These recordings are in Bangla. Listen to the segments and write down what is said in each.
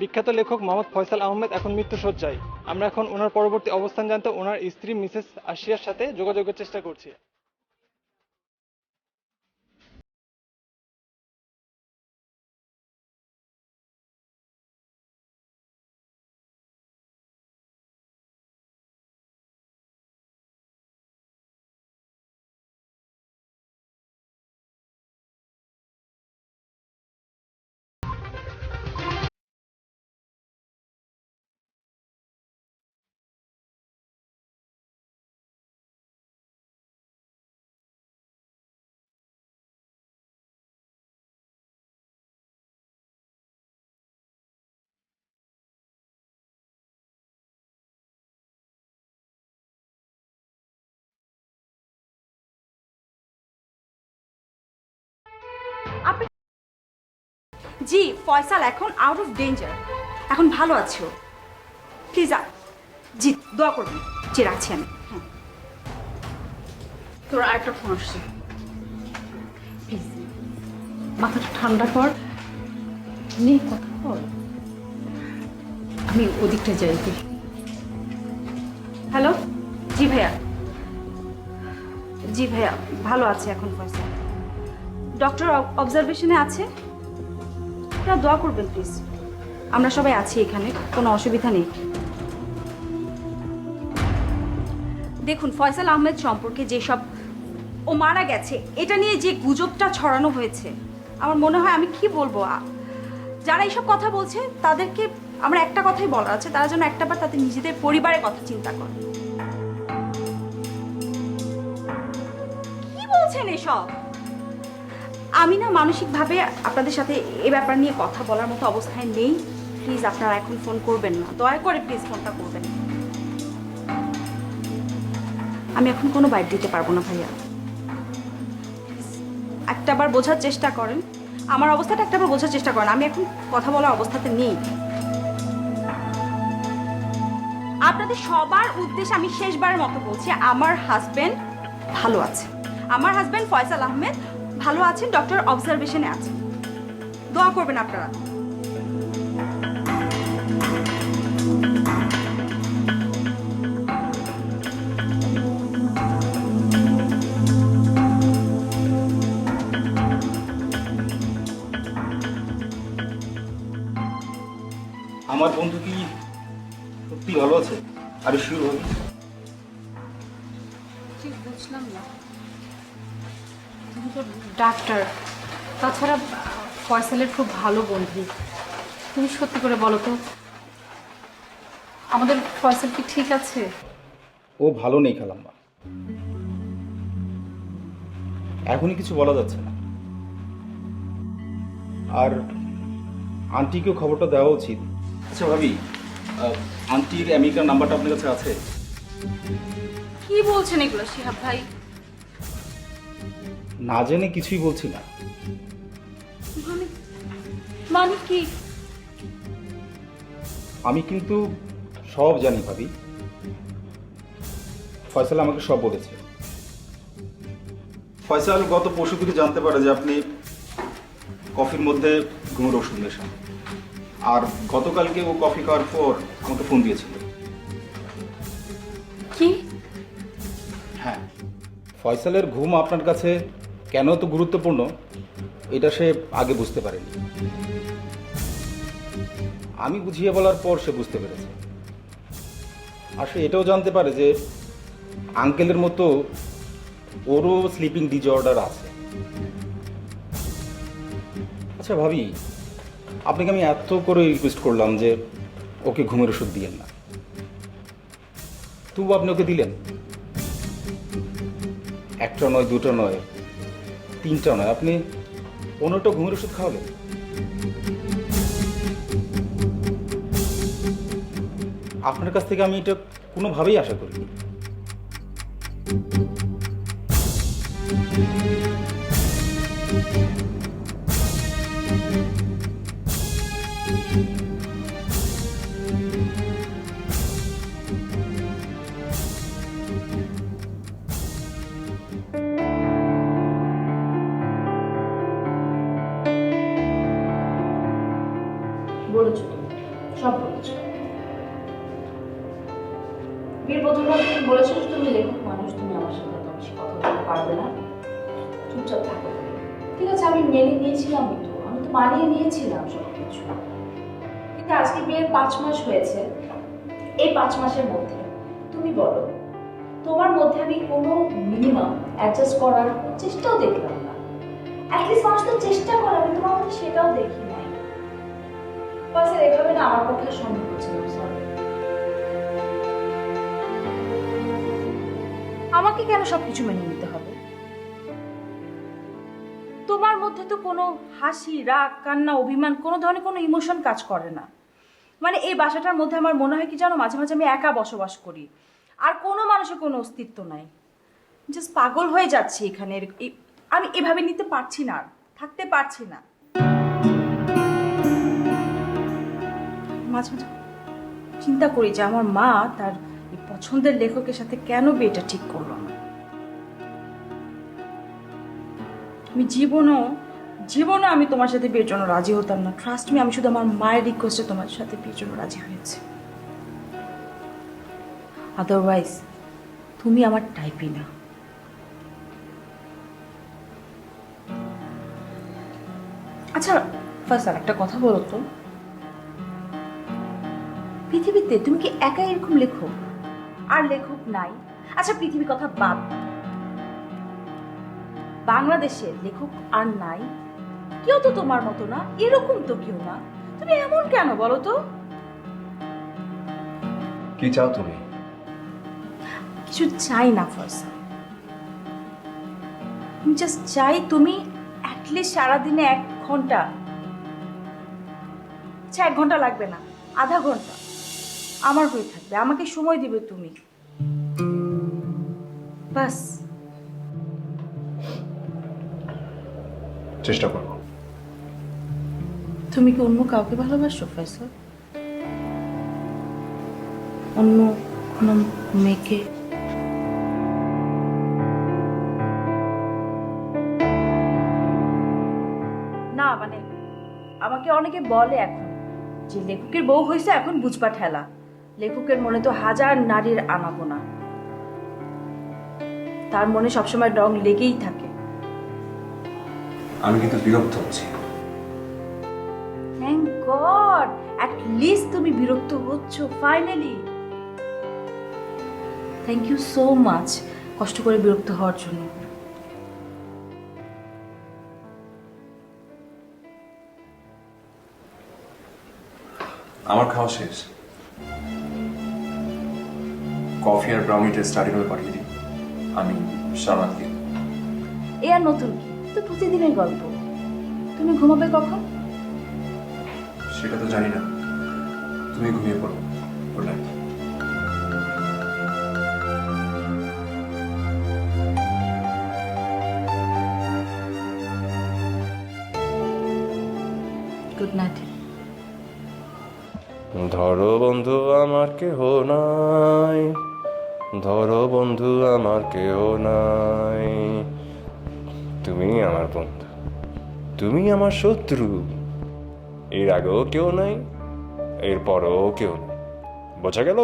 বিখ্যাত লেখক মোহাম্মদ ফয়সাল আহমেদ এখন মৃত্যুশয্যায়। আমরা এখন ওনার পরবর্তী অবস্থান জানতে ওনার স্ত্রী মিসেস আশিয়ার সাথে যোগাযোগের চেষ্টা করছি। আপনি জি ফয়সাল এখন আউট অফ ডেঞ্জার, এখন ভালো আছো। প্লিজ জি দোয়া করবেন। জি রাখছি আমি। হ্যাঁ তোর আরেকটা ফোন আসছে, প্লিজ মাথাটা ঠান্ডা কর, নিয়ে কথা বল। আমি ওদিকটা যাই। হ্যালো জি ভাইয়া, জি ভাইয়া ভালো আছে এখন ফয়সাল, ডক্টর অবজারভেশনে আছে। আপনারা দোয়া করবেন প্লিজ, আমরা সবাই আছি এখানে, কোনো অসুবিধা নেই। দেখুন ফয়সাল আহমেদ সম্পর্কে যেসব ও মারা গেছে এটা নিয়ে যে গুজবটা ছড়ানো হয়েছে, আমার মনে হয় আমি কি বলবো, যারা এইসব কথা বলছে তাদেরকে আমার একটা কথাই বলার আছে, তারা যেন একটাবার তাদের নিজেদের পরিবারের কথা চিন্তা করে। কি বলছেন এসব? আমি না মানসিকভাবে আপনাদের সাথে এ ব্যাপার নিয়ে কথা বলার মতো অবস্থায় নেই। প্লিজ আপনারা এখন ফোন করবেন না, দয়া করে প্লিজ ফোনটা করবেন। আমি এখন কোনো বাইট দিতে পারবো না ভাইয়া, একটাবার বোঝার চেষ্টা করেন আমার অবস্থাটা, একটাবার বোঝার চেষ্টা করেন। আমি এখন কথা বলার অবস্থাতে নেই। আপনাদের সবার উদ্দেশ্যে আমি শেষবারের মতো বলছি, আমার হাজবেন্ড ভালো আছে, আমার হাজবেন্ড ফয়সাল আহমেদ ভালো আছেন, ডক্টর অবজারভেশনে আছেন। দোয়া করবেন আপনারা। আমার বন্ধু কি সত্যি ভালো আছে? আর শিওর হবে? ঠিক বুঝলাম না, তুমি তো ডাক্তার, তাছাড়া ফয়সালের খুব ভালো বন্ধু। তুমি সত্যি করে বলো তো, আমাদের ফয়সাল কি ঠিক আছে? ও ভালো নেই খালাম্মা, এখনই কিছু বলা যাচ্ছে না। আর আন্টিকেও খবরটা দেওয়া উচিত। আচ্ছা ভাবি, আন্টির আমেরিকার নাম্বারটা আপনার কাছে আছে? কি বলছেন এগুলো শিহাব ভাই? না জেনে কিছুই বলছি না। মানে মানে কি? আমি কিন্তু সব জানি ভাবি, ফয়সাল আমাকে সব বলেছে। ফয়সাল গত পরশু থেকে জানতে পারে যে আপনি কফির মধ্যে ঘুমের ওষুধ মেশান, আর গতকালকে ও কফি খাওয়ার পর আমাকে ফোন দিয়েছিল। কি? হ্যাঁ, ফয়সালের ঘুম আপনার কাছে কেন তো গুরুত্বপূর্ণ এটা সে আগে বুঝতে পারেনি। আমি বুঝিয়ে বলার পর সে বুঝতে পেরেছে। আর সে এটাও জানতে পারে যে আঙ্কেলের মতো ওরও স্লিপিং ডিসঅর্ডার আছে। আচ্ছা ভাবি, আপনাকে আমি এত করে রিকোয়েস্ট করলাম যে ওকে ঘুমের ওষুধ দিয়েন না, তবু আপনি ওকে দিলেন। একটা নয়, দুটো নয়, তিনটা নয়, আপনি 15টা ঘুমের ওষুধ খাওয়ালেন। আপনার কাছ থেকে আমি এটা কোনোভাবেই আশা করিনি। বলেছো তো সব বলেছো। বিয়ের প্রথমবার তুমি বলেছো যে তুমি লেখক মানুষ, তুমি আমার সাথে এত বেশি কথা বলতে পারবে না, চুপচাপ থাকো। ঠিক আছে, আমি মেনে নিয়েছিলাম, আমি তো মানিয়ে নিয়েছিলাম সব কিছু। কিন্তু আজকে বিয়ের 5 মাস হয়েছে, এই 5 মাসের মধ্যে তুমি বলো তোমার মধ্যে আমি কোনো মিনিমাম অ্যাডজাস্ট করার চেষ্টাও দেখলাম না। অ্যাটলিস্ট মানুষ তো চেষ্টা করে, আমি তোমার মধ্যে সেটাও দেখি নাই। বাস এভাবে না আমার পক্ষে সম্ভব হচ্ছে না, সরি। আমাকে কেন সবকিছু মেনে নিতে হবে? তোমার মধ্যে তো কোনো হাসি, রাগ, কান্না, অভিমান, কোনো ধরনের কোনো ইমোশন কাজ করে না। মানে এই বাসাটার মধ্যে আমার মনে হয় কি জানো, মাঝে মাঝে আমি একা বসবাস করি, আর কোনো মানুষের কোনো অস্তিত্ব নাই। জাস্ট পাগল হয়ে যাচ্ছি এখানে। আমি এভাবে নিতে পারছি না, আর থাকতে পারছি না। মাঝে মাঝে চিন্তা করি যে আমার মা তার এই পছন্দের লেখকের সাথে কেন বিয়েটা ঠিক করলো না। আমি জীবনও আমি তোমার সাথে বিয়ের জন্য রাজি হতাম না। ট্রাস্ট মি, আমি শুধু আমার মায়ের রিকোয়েস্টে তোমার সাথে বিয়ের জন্য রাজি হয়েছে। আদারওয়াইজ তুমি আমার টাইপই না। আচ্ছা ফারজান, একটা কথা বলো তো, পৃথিবীতে তুমি কি একা এরকম লেখক? আর লেখক নাই? আচ্ছা পৃথিবীর কথা বাদ, বাংলাদেশে লেখক আর নাই? কেউ তো তোমার মতো না, এরকম তো কেউ না। তুমি এমন কেন বলো তো? কি চাও তুমি? কিছু চাই না ফারজান, আমি জাস্ট চাই তুমি অ্যাটলিস্ট সারাদিনে 1 ঘন্টা, আচ্ছা 1 ঘন্টা লাগবে না, আধা ঘন্টা আমার হয়ে থাকবে, আমাকে সময় দিবে তুমি, বাস। চেষ্টা করবো। তুমি কি অন্য কাউকে ভালোবাসো ফয়সাল? অন্য কোনো মেয়েকে? না মানে আমাকে অনেকে বলে এখন যে লেখকের বউ হয়েছে এখন বুঝবা ঠেলা, লেখকের মনে তো হাজার নারীর আনাগোনা, তার মনে সবসময় রং লেগেই থাকে। আমি কিন্তু বিরক্ত হচ্ছি। থ্যাংক গড, অ্যাট লিস্ট তুমি বিরক্ত হচ্ছ finally. Thank you so much কষ্ট করে বিরক্ত হওয়ার জন্য। আমার খাওয়া শেষ। কফি আর ব্রাউনিটা স্টাডি রুমে পাঠিয়ে দিই, আমি সারাদিন। এ আর নতুন কি, তো প্রতিদিনের গল্প। তুমি ঘুমাবে কখন? সেটা তো জানি না, তুমি ঘুমিয়ে পড়ো। Good night. Good night. ধরো বন্ধু আমার কেহ নাই, ধরো বন্ধু আমার কেহ নাই, তুমি আমার বন্ধু, তুমি আমার শত্রু, এর আগেও কেউ নাই, এর পরেও কেউ নেই, বোঝা গেল?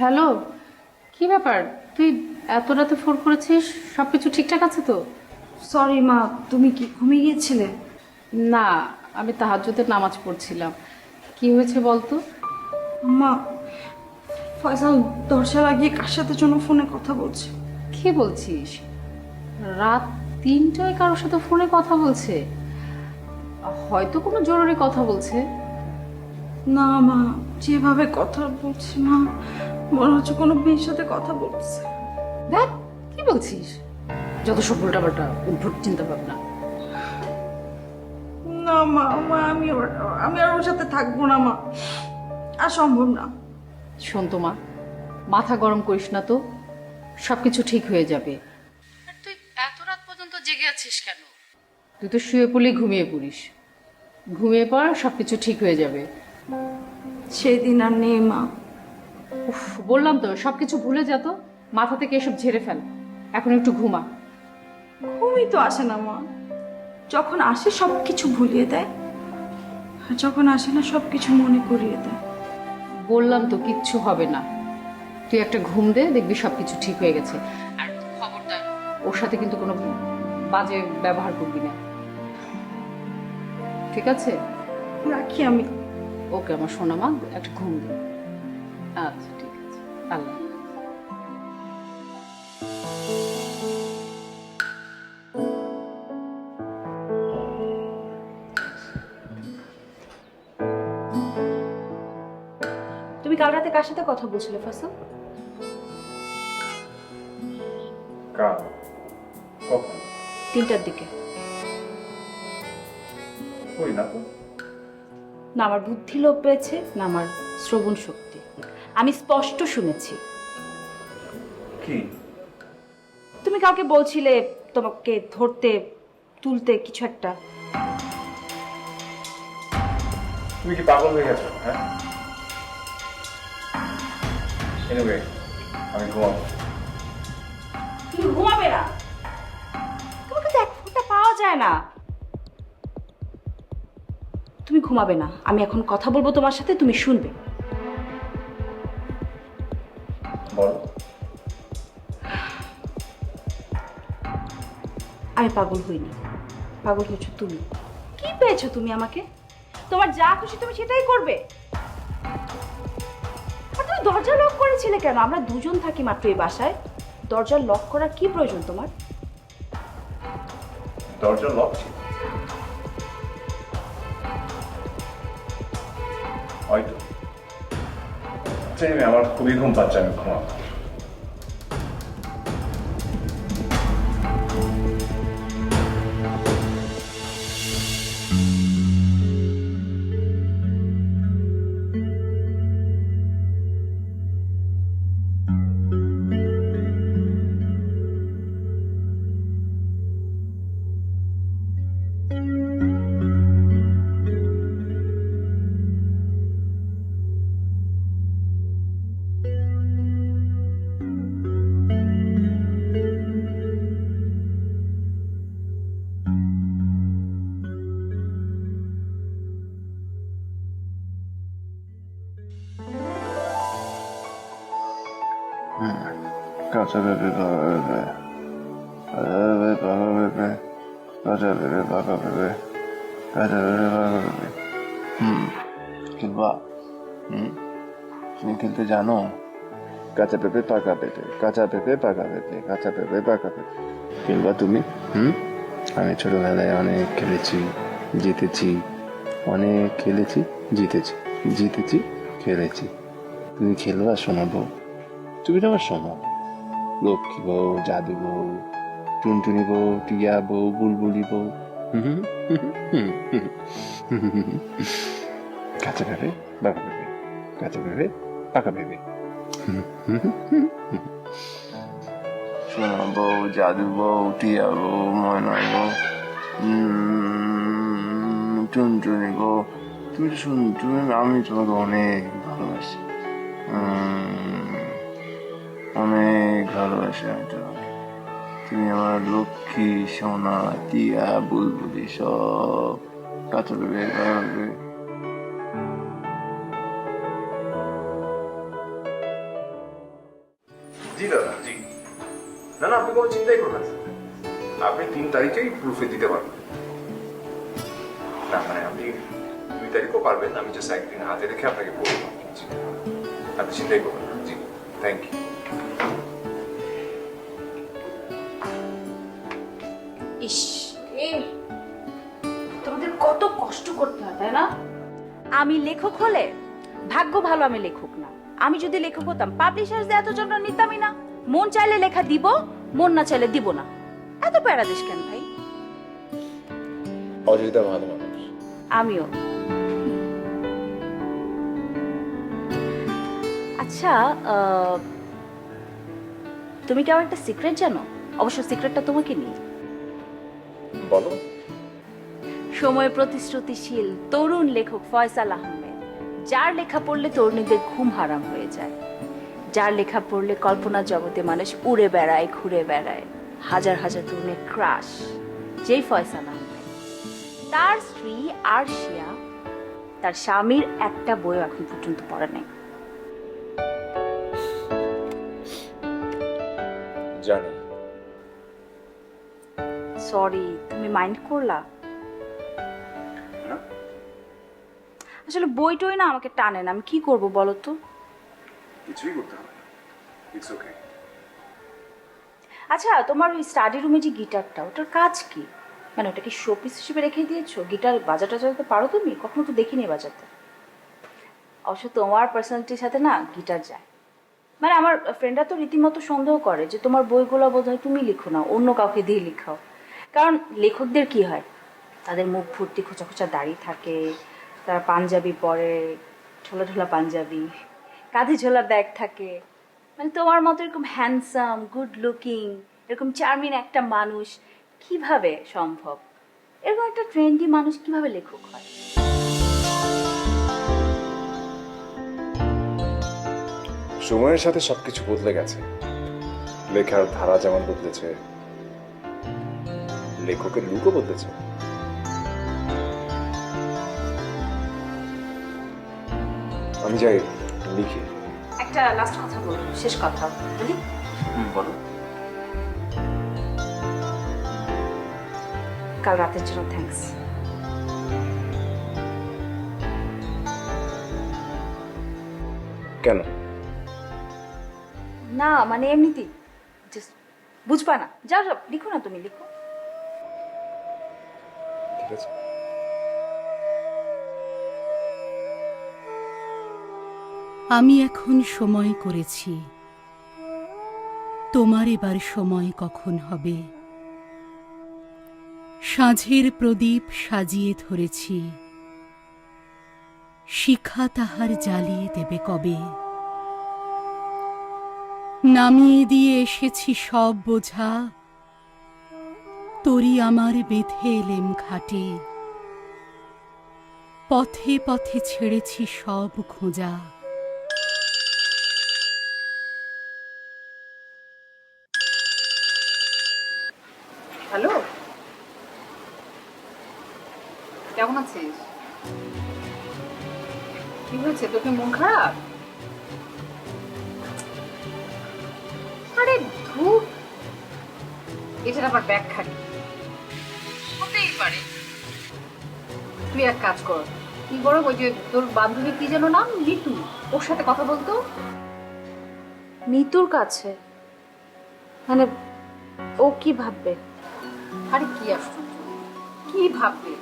হ্যালো, কি ব্যাপার? তুই এত রাতে ফোন করেছিস? সব কিছু ঠিকঠাক আছে তো? সরি মা, তুমি কি ঘুমিয়ে গিয়েছিলে? না, আমি তাহাজ্জুদের নামাজ পড়ছিলাম। কি হয়েছে বলতো? মা, ফয়সাল দরজা লাগিয়ে কার সাথে যেন ফোনে কথা বলছে। কি বলছিস? রাত 3টায় কারোর সাথে ফোনে কথা বলছে? হয়তো কোনো জরুরি কথা বলছে। না মা, যেভাবে কথা বলছে মা, মনে হচ্ছে কোনো মেয়ের সাথে কথা বলছে। দেখ, কি বলছিস? যত সব উল্টাপাল্টা উদ্ভট চিন্তা ভাবনা। না মা, আমি আর ওর সাথে থাকবো না মা, আর সম্ভব না। শোন তো মা, মাথা গরম করিস না তো, সব কিছু ঠিক হয়ে যাবে। আর তুই এত রাত পর্যন্ত জেগে আছিস কেন? তুই তো শুয়ে পড়লে ঘুমিয়ে পড়িস। ঘুমিয়ে পড়, সব কিছু ঠিক হয়ে যাবে। সেদিন আর নেই মা। উফ, বললাম তো সব কিছু ভুলে যা তো, মাথা থেকে এসব ঝেড়ে ফেল। এখন একটু ঘুমা। ঘুমই তো আসে না মা। যখন আসে সব কিছু ভুলিয়ে দেয়, আর যখন আসে না সব কিছু মনে করিয়ে দেয়। বললাম তো কিচ্ছু হবে না, তুই একটা ঘুম দে, দেখবি সবকিছু ঠিক হয়ে গেছে। আর খবরদার ওর সাথে কিন্তু কোনো বাজে ব্যবহার করবি না, ঠিক আছে? রাখি আমি। ওকে আমার সোনা মা, একটা ঘুম দে। আচ্ছা ঠিক আছে, আল্লাহ হাফেজ। তুমি কাল রাতে কার সাথে কথা বলছিলে ফয়সাল? কাল? কখন? 3টার দিকে। কই না তো। না আমার বুদ্ধি লোপ পেয়েছে, না আমার শ্রবণ শক্তি। আমি স্পষ্ট শুনেছি কি? তুমি কাউকে বলছিলে তোমাকে ধরতে তুলতে কিছু একটা। তুমি কি পাগল হয়ে গেছো? হ্যাঁ, এনিওয়ে আমি ঘুমাবো। তুমি ঘুমাবে না? তোমাকে তো এক ফোঁটা পাওয়া যায় না। তুমি ঘুমাবে না, আমি এখন কথা বলবো তোমার সাথে, তুমি শুনবে। বলো। আমি পাগল হইনি, পাগল হয়েছো তুমি। কি পেয়েছো তুমি আমাকে? তোমার যা খুশি তুমি সেটাই করবে। আর তুমি দরজা লক করেছিলে কেন? আমরা দুজন থাকি মাত্র এই বাসায়, দরজা লক করার কি প্রয়োজন তোমার? দরজা লক ছিল হয়তো। আচ্ছা, আমার খুবই ঘুম পাচ্ছে, আমি ঘুমাবো। কাঁচা পেঁপে, পাকা পেঁপে, কাঁচা পেঁপে, পাকা পেঁপে, কাঁচা পেঁপে, পাকা পেঁপে, কাঁচা পেঁপে, পাকা পেঁপে। খেলবা? তুমি খেলতে জানো? কাঁচা পেঁপে, পাকা পেঁপে, কাঁচা পেঁপে, পাকা পেঁপে, কাঁচা পেঁপে, পাকা পেঁপে। খেলবা তুমি? আমি ছোটবেলায় অনেক খেলেছি, জিতেছি। অনেক খেলেছি, জিতেছি, জিতেছি, খেলেছি। তুমি খেলবা? শোনাবো? তুমি তো আমার শোনো। লক্ষ্মী বউ, জাদু বউ, টুনটুনি বউ, টিয়া বউ, বুলবুলি বউ। কাঁচা পেঁপে, পাকা পেঁপে, কাঁচা পেঁপে, পাকা পেঁপে। সোনা বউ, জাদু বউ, টিয়া বউ, ময়না বউ, টুনটুনি বউ। তুমি তো শুন, তুমি, আমি তোমাকে অনেক ভালোবাসি, অনেক ভালোবাসি আমি তোমাকে। তুমি আমার লক্ষ্মী, সোনা, টিয়া, বুলবুলি সব। কাঁচা পেঁপে, পাকা পেঁপে। জি দাদা, জি। না না, আপনি কোনো চিন্তাই করবেন না। আপনি 3 তারিখেই প্রুফে দিতে পারবেন। না মানে আপনি 2 তারিখও পারবেন, আমি জাস্ট একদিন হাতে রেখে আপনাকে বলবো। জি, আপনি চিন্তাই করবেন না। জি, থ্যাংক ইউ। ইস, তোমাদের কত কষ্ট করতে হয়, তাই না? আমি লেখক হলে, ভাগ্য ভালো আমি লেখক না। আমি যদি লেখক হতাম, পাবলিশার্সদের এত যন্ত্রণা নিতামই না। মন চাইলে লেখা দিব, মন না চাইলে দিব না। এত প্যারা দিস কেন ভাই? অযোধ্যা ভালো মানুষ। আমিও। আচ্ছা, তুমি কি আমার একটা সিক্রেট জানো? অবশ্য সিক্রেটটা তোমাকে নিয়ে। বলো। সময় প্রতিশ্রুতিশীল তরুণ লেখক ফয়সাল আহমেদ, যার লেখা পড়লে তরুণীদের ঘুম হারাম হয়ে যায়, যার লেখা পড়লে কল্পনা জগতে মানুষ উড়ে বেড়ায় ঘুরে বেড়ায়, হাজার হাজার তরুণের ক্রাশ, যেই ফয়সাল আহমেদ। তার স্ত্রী আরশিয়া তার স্বামীর একটা বইও এখন পর্যন্ত পড়ে নাই। জানি। সরি, তুমি মাইন্ড করলা? না। আসলে বই টই না আমাকে টানে না, আমি কি করব বলো তো? কিছুই করতে হবে না, ইটস ওকে। আচ্ছা, তোমার ওই স্টাডি রুমে যে গিটারটা, ওটার কাজ কি? মানে ওটা কি শোপিস হিসেবে রেখে দিয়েছো? গিটার বাজাতে বাজাতে পারো তুমি? কখনো তো দেখিনি বাজাতে। অবশ্য তোমার পার্সোনালিটির সাথে না গিটার যায়। মানে আমার ফ্রেন্ডরা তো রীতিমতো সন্দেহ করে যে তোমার বইগুলো বোধহয় তুমি লিখো না, অন্য কাউকে দিয়ে লিখাও। কারণ লেখকদের কি হয়, তাদের মুখ ভর্তি খোঁচা খোঁচা দাড়ি থাকে, তারা পাঞ্জাবি পরে, ঝোলা ঝোলা পাঞ্জাবি, কাঁধে ঝোলা ব্যাগ থাকে। মানে তোমার মতো এরকম হ্যান্ডসাম, গুড লুকিং, এরকম চার্মিং একটা মানুষ কিভাবে সম্ভব? এরকম একটা ট্রেন্ডি মানুষ কিভাবে লেখক হয়? সময়ের সাথে সবকিছু বদলে গেছে। লেখার ধারা যেমন বদলেছে, লেখকের লুকও বদলেছে। আমি যাই, লিখি। একটা লাস্ট কথা বলবো, শেষ কথা বলি। বলো। কাল রাতের জন্য থ্যাঙ্কস। কেন? না মানে এমনিতেই, জাস্ট বুঝবা না। যাও যাও, লিখো না, তুমি লিখো। ঠিক আছে। আমি এখন সময় করেছি, তোমার এবার সময় কখন হবে? সাঁঝের প্রদীপ সাজিয়ে ধরেছি, শিখা তাহার জ্বালিয়ে দেবে কবে? নামিয়ে দিয়ে এসেছি সব বোঝা, তরি আমার বেঁধে এলেম ঘাটে, পথে পথে ছেড়েছি সব খোঁজা। হ্যালো, কেমন আছিস? কি হয়েছে, তোকে মন খারাপ? আরে ধুর, এটার আবার ব্যাখ্যা কি? হতেই পারে। তুই এক কাজ কর, কি বড় ওই যে তোর বান্ধবী কি যেন নাম, লিটু, ওর সাথে কথা বলতো। মিতুর কাছে? মানে ও কি ভাববে? আরে কি আশ্চর্য, কি ভাববে?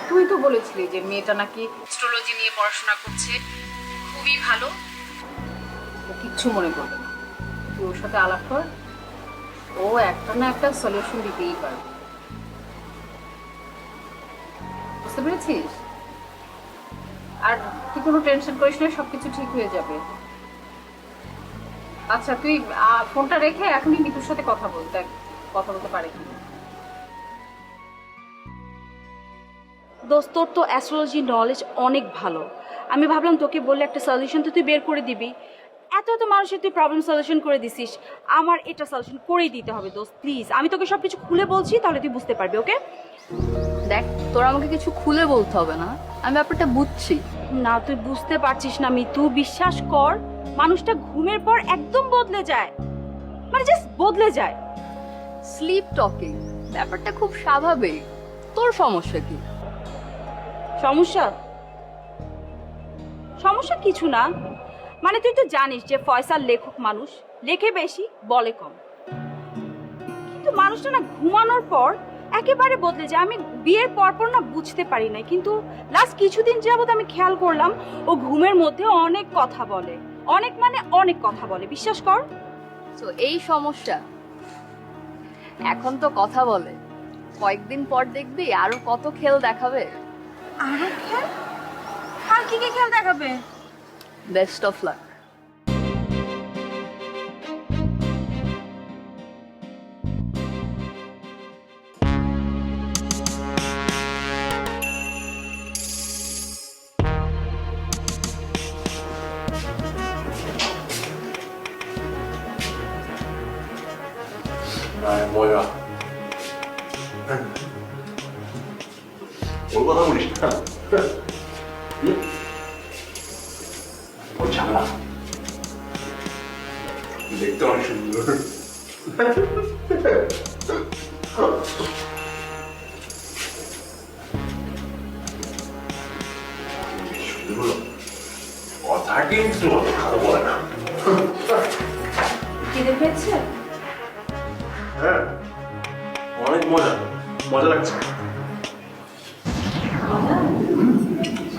তুই তো বলেছিলি যে মেয়েটা নাকি অ্যাস্ট্রোলজি নিয়ে পড়াশোনা করছে, খুবই ভালো। ও কিচ্ছু মনে করবে না, তুই ওর সাথে আলাপ কর, ও একটা না একটা সলিউশন দিতেই পারবে। বুঝতে পেরেছিস? আর তুই কোনো টেনশন করিস না, সবকিছু ঠিক হয়ে যাবে। আচ্ছা, তুই ফোনটা রেখে এখনই মিতুর সাথে কথা বল, দেখ কথা বলতে পারে কি। দোস্ত, তোর তো অ্যাস্ট্রোলজি নলেজ অনেক ভালো। আমি ভাবলাম তোকে বললে একটা সলিউশন তো তুই বের করে দিবি। এত এত মানুষের তুই প্রবলেম সলিউশন করে দিছিস, আমার এটা সলিউশন করেই দিতে হবে দোস্ত, প্লিজ। আমি তোকে সব কিছু খুলে বলছি, তাহলে তুই বুঝতে পারবি। ওকে? দেখ, তোর আমাকে কিছু খুলে বলতে হবে না, আমি ব্যাপারটা বুঝছি। না, তুই বুঝতে পারছিস না মিতু, বিশ্বাস কর, মানুষটা ঘুমের পর একদম বদলে যায়, মানে জাস্ট বদলে যায়। স্লিপ টকিং ব্যাপারটা খুব স্বাভাবিক, তোর সমস্যা কি? সমস্যা? সমস্যা কিছু না, মানে তুই তো জানিস যে ফয়সাল লেখক মানুষ, লেখে বেশি বলে কম, কিন্তু মানুষটা না ঘুমানোর পর একেবারে বদলে যায়। আমি বিয়ের পরপর না বুঝতে পারি না, কিন্তু লাস্ট কিছুদিন যাবত আমি খেয়াল করলাম ও ঘুমের মধ্যে অনেক কথা বলে, অনেক মানে অনেক কথা বলে, বিশ্বাস কর। তো এই সমস্যা, এখন তো কথা বলে, কয়েকদিন পর দেখবি আরো কত খেল দেখাবে। আরো খেল? আর কি কি খেল দেখাবে? Best of luck. মজা ওর কথা বলিস না ও ঝামেলা দেখতে অনেক সুন্দর কথা কিন্তু ভালো বলে না খিদে পেয়েছে? হ্যাঁ অনেক মজা মজা লাগছে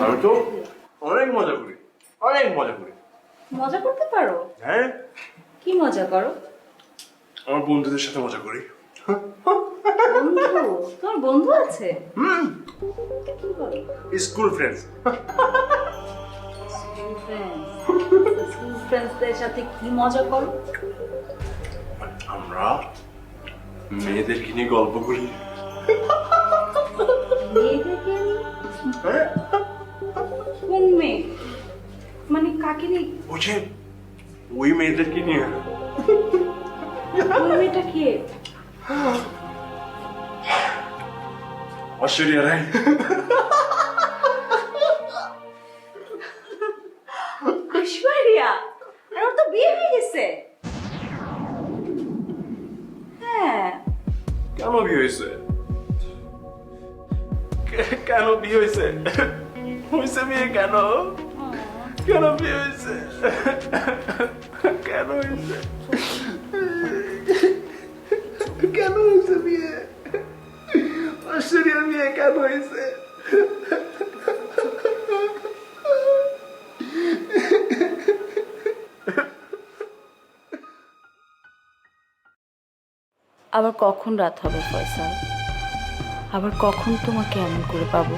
আমি তো অনেক মজা করি অনেক মজা করি মজা করতে পারো? হ্যাঁ কি মজা করো? আমার বন্ধুদের সাথে মজা করি বন্ধু? তোমার বন্ধু আছে? কি বলো? স্কুল ফ্রেন্ডস স্কুল ফ্রেন্ডসদের সাথে কি মজা করো? আমরা মেয়েদেরকে নিয়ে গল্প করি মেয়েদেরকে নিয়ে? কোন মেয়ে? মানে কাকে নিয়ে? বুঝে ওই মেয়েদেরকে নিয়ে ওই মেয়েটা কে? ঐশ্বরিয়া রায় ঐশ্বরিয়া? আর ওর তো বিয়ে হয়ে গেছে। হ্যাঁ। কেন বিয়ে হয়েছে কেন বিয়ে হয়েছে হয়েছে বিয়ে কেন কেন বিয়ে হয়েছে কেন হয়েছে কেন হয়েছে বিয়ে ঐশ্বরিয়ার বিয়ে কেন হয়েছে আবার কখন রাত হবে ফয়সাল? আবার কখন তোমাকে এমন করে পাবো?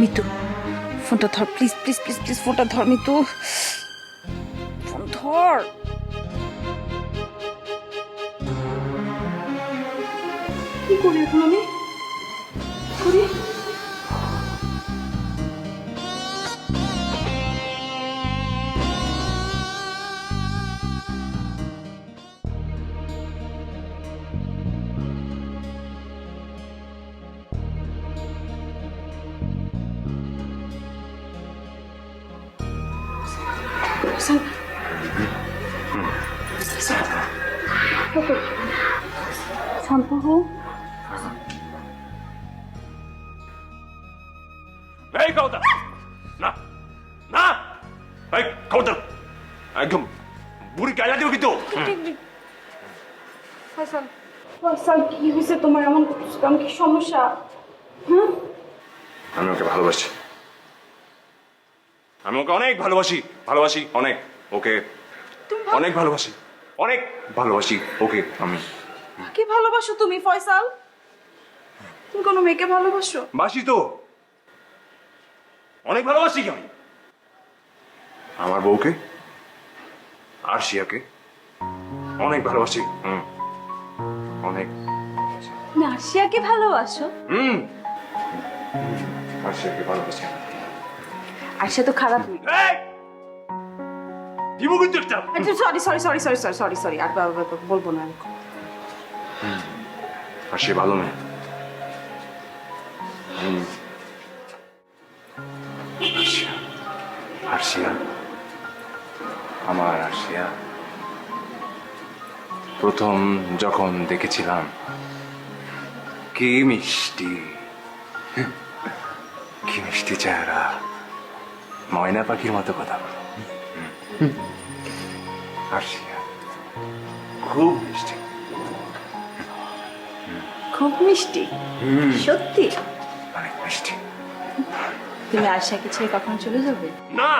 মিতু, ফোনটা ধর প্লিজ প্লিজ প্লিজ প্লিজ, ফোনটা ধর মিতু, ফোন ধর। কি করি এখন আমি? করি শান্ত হও। এই কৌতা না না এই কৌতা একদম বুড়ি গালা দিও কিন্তু ফয়সাল, ফয়সাল কি হয়েছে তোমার? এমন কেমন কি সমস্যা? হ্যাঁ, আমি ওকে ভালোবাসি আমি ওকে অনেক ভালোবাসি ভালোবাসি অনেক ওকে অনেক ভালোবাসি অনেক ভালোবাসি ওকে আমি কাকে ভালোবাসো তুমি ফয়সাল? তুমি কোনো মেয়েকে ভালোবাসো? বাসি তো অনেক ভালোবাসি আমি আমার বউকে আরশিয়াকে অনেক ভালোবাসি অনেক তুমি আরশিয়াকে ভালোবাসো? আরশিয়াকে ভালোবাসি আরশিয়া তো খারাপ মেয়ে। দিব কিন্তু একটা sorry sorry sorry sorry sorry sorry sorry, আর বলবো না। আরশিয়া ভালো মেয়ে আরশিয়া আমার আরশিয়া প্রথম যখন দেখেছিলাম কি মিষ্টি কি মিষ্টি চেহারা, ময়না পাখির মতো কথা বলে। আরশিয়া খুব মিষ্টি। খুব মিষ্টি, সত্যি? অনেক মিষ্টি। তুমি আশাকে ছেড়ে কখন চলে যাবে? না,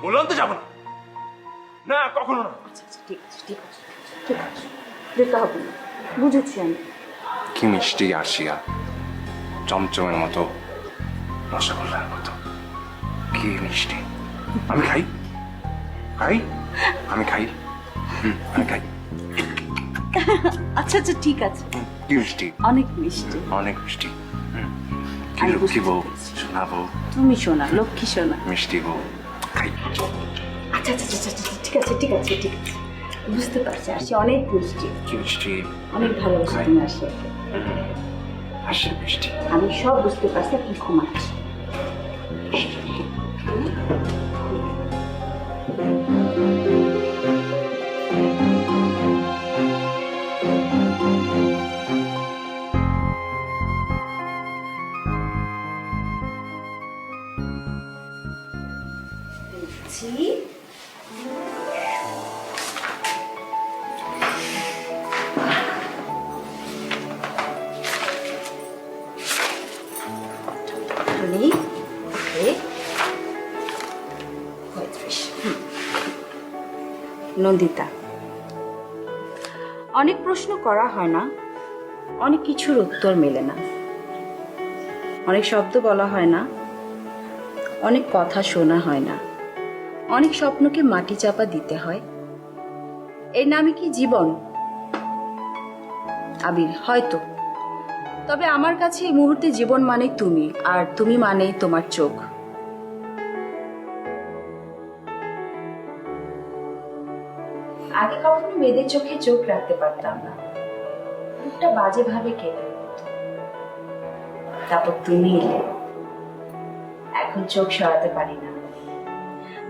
বললাম তো যাবো না। না, কখনো না। আচ্ছা আচ্ছা, ঠিক আছে ঠিক আছে ঠিক আছে, যেতে হবে না, বুঝেছি আমি। কি মিষ্টি আরশিয়া, চমচমের মতো, রসগোল্লার মতো, কি মিষ্টি। আমি খাই খাই আমি খাই আমি খাই। আচ্ছা আচ্ছা ঠিক আছে, কি মিষ্টি, অনেক মিষ্টি। অনেক মিষ্টি। কি আমি লক্ষ্মী বুঝতে বউ, পেরেছি। সোনা বউ, তুমি শোনা, লক্ষ্মী শোনা। মিষ্টি বউ, খাই। আচ্ছা আচ্ছা আচ্ছা আচ্ছা, ঠিক আছে ঠিক আছে ঠিক আছে, বুঝতে পারছি। আসি অনেক মিষ্টি, কি মিষ্টি, অনেক ভালোবাসি তুমি আসিয়াকে। হাসির মিষ্টি। আমি সব বুঝতে পারছি, আপনি ঘুমাচ্ছি। টুনি, ওকে, নন্দিতা, অনেক প্রশ্ন করা হয় না, অনেক কিছুর উত্তর মেলে না, অনেক শব্দ বলা হয় না, অনেক কথা শোনা হয় না, অনেক স্বপ্নকে মাটি চাপা দিতে হয়। এর নামই কি জীবন? আবির, হয়তো। তবে আমার কাছে এই মুহূর্তে জীবন মানে তুমি, আর তুমি মানে তোমার চোখ। আগে কখনো মেয়েদের চোখে চোখ রাখতে পারতাম না, বুকটা বাজে ভাবে কেঁপে উঠত। তারপর তুমি এলে, এখন চোখ সরাতে পারি না।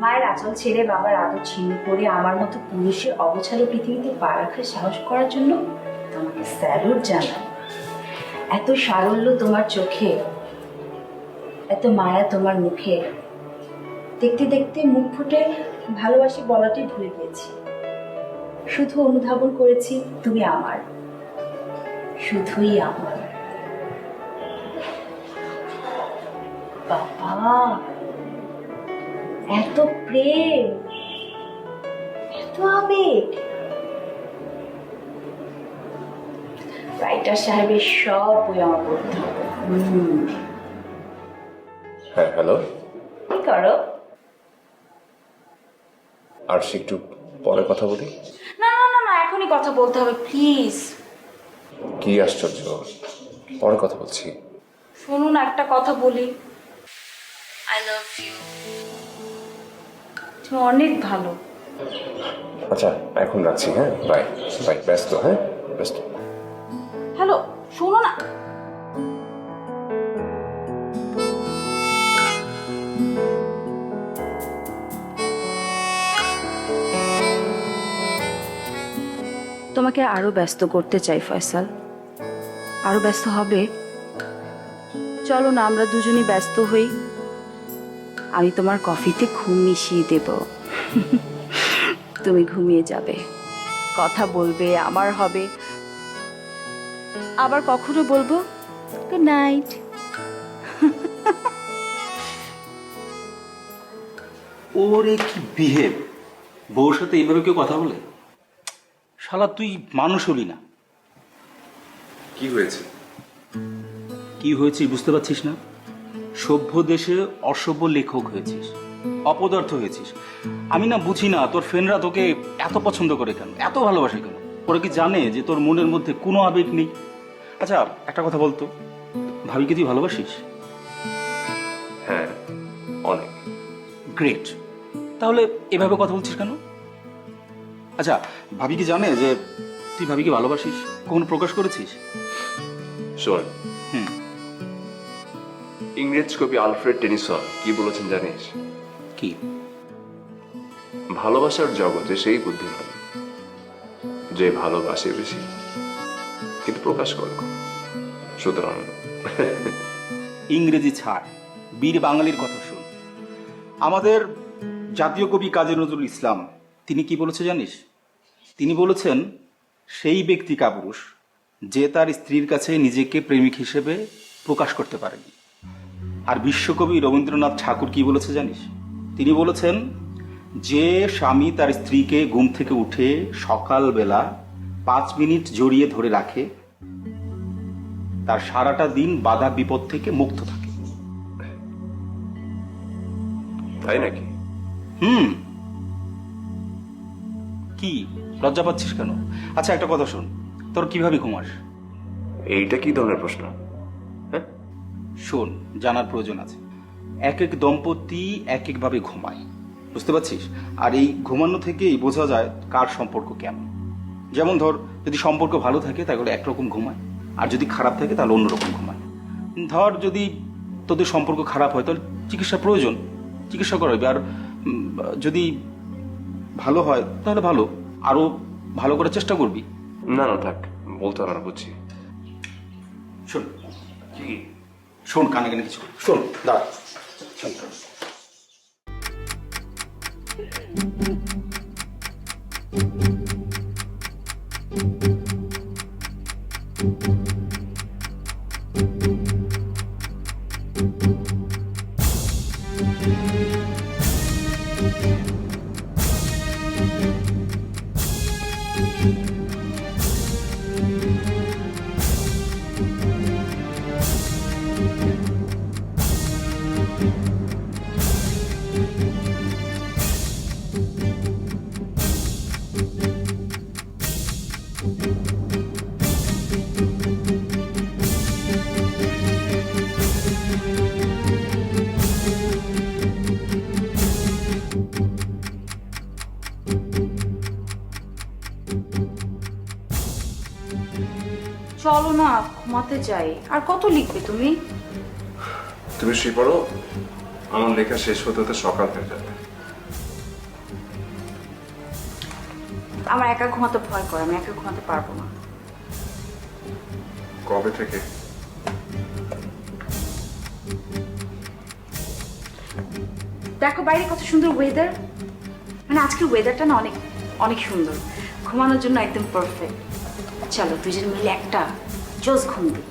মায়ের আঁচল ছেড়ে বাবার আদর ছিন্ন করে আমার মতো পুরুষের অগোছালো পৃথিবীতে পা রাখার সাহস করার জন্য তোমাকে স্যালুট জানাই। এত সারল্য তোমার চোখে, এত মায়া তোমার মুখে। দেখতে দেখতে মুখ ফুটে ভালোবাসি বলাটাই ভুলে গিয়েছি। শুধু অনুধাবন করেছি তুমি আমার, শুধুই আমার। বাবা, এত প্রেম, এত আবেগ। রাইটার সাহেবের সব বই আমার পড়তে হবে। হ্যাঁ, হ্যালো। কি করো? আরশি, একটু পরে কথা বলি। না না না না, এখনই কথা বলতে হবে প্লিজ। কি আশ্চর্য, পরে কথা বলছি। শুনুন, একটা কথা বলি। I love you. তুমি অনেক ভালো। আচ্ছা, এখন রাখছি। হ্যাঁ, বাই বাই। ব্যস্ত? হ্যাঁ, ব্যস্ত। হ্যালো, শোনো না। তোমাকে আরো ব্যস্ত করতে চাই ফয়সাল, আরো ব্যস্ত হবে। চলো না, আমরা দুজনই ব্যস্ত হই। আমি তোমার কফিতে ঘুম মিশিয়ে দেব। তুমি ঘুমিয়ে যাবে, কথা বলবে, আমার হবে। আবার কখনো বলবো গুড নাইট। ওরে কি বিহেভ! বউর সাথে এইভাবে কেউ কথা বলে? শালা তুই মানুষ হলি না। কি হয়েছে? কি হয়েছে বুঝতে পারছিস না? সভ্য দেশে অসভ্য লেখক হয়েছিস, অপদার্থ হয়েছিস। আমি না বুঝি না তোর ফ্রেন্ডরা তোকে এত পছন্দ করে কেন, এত ভালোবাসে কেন। ওরা কি জানে যে তোর মনের মধ্যে কোনো আবেগ নেই? আচ্ছা, একটা কথা বলতো, ভাবিকে তুই ভালোবাসিস? হ্যাঁ, অনেক। গ্রেট। তাহলে এভাবে কথা বলছিস কেন? আচ্ছা, ভাবি কি জানে যে তুই ভাবিকে ভালোবাসিস? কখনো প্রকাশ করেছিস? শোন, হুম। ইংরেজ কবি আলফ্রেড টেনিসন কি বলেছেন জানিস? কি? ভালোবাসার জগতে সেই বুদ্ধিমান যে ভালোবাসে বেশি কিন্তু প্রকাশ করে কম। সুতরাং ইংরেজি ছাড়, বীর বাঙালির কথা শুন। আমাদের জাতীয় কবি কাজী নজরুল ইসলাম তিনি কি বলেছে জানিস? তিনি বলেছেন, সেই ব্যক্তি কাপুরুষ যে তার স্ত্রীর কাছে নিজেকে প্রেমিক হিসেবে প্রকাশ করতে পারেনি। আর বিশ্বকবি রবীন্দ্রনাথ ঠাকুর কি বলেছে জানিস? তিনি বলেছেন, যে স্বামী তার স্ত্রীকে ঘুম থেকে উঠে সকালবেলা 5 মিনিট জড়িয়ে ধরে রাখে, তার সারাটা দিন বাধা বিপদ থেকে মুক্ত থাকে। তাই নাকি? কি লজ্জা পাচ্ছিস কেন? আচ্ছা একটা কথা শোন, তোর কিভাবে ঘুমাস? এইটা কি ধরনের প্রশ্ন? হ্যাঁ, শোন, জানার প্রয়োজন আছে। এক এক দম্পতি এক একভাবে ঘুমায়, বুঝতে পারছিস? আর এই ঘুমানো থেকেই বোঝা যায় কার সম্পর্ক কেমন। যেমন ধর, যদি সম্পর্ক ভালো থাকে তাহলে একরকম ঘুমায়, আর যদি খারাপ থাকে তাহলে অন্যরকম ঘুমায়। ধর যদি তোদের সম্পর্ক খারাপ হয় তাহলে চিকিৎসার প্রয়োজন, চিকিৎসা করাবে। আর যদি ভালো হয় তাহলে ভালো, আরো ভালো করার চেষ্টা করবি। না না থাক, বলতে হবে না, বুঝছি। শোন, কি শোন, কানে কানে কিছু শোন, দাঁড়া শোন। চলো না, ঘুমাতে যাই। আর কত লিখবে তুমি? তুমি শুয়ে পড়ো, আমার লেখা শেষ হতে হতে সকাল হয়ে যাবে। আমার একা ঘুমাতে ভয় করে, আমি একা ঘুমাতে পারবো না। কবে থেকে? দেখো বাইরে কত সুন্দর ওয়েদার, মানে আজকের ওয়েদারটা না অনেক অনেক সুন্দর, ঘুমানোর জন্য একদম পারফেক্ট। চলো দুজন মিলে একটা জোস ঘুম দিই।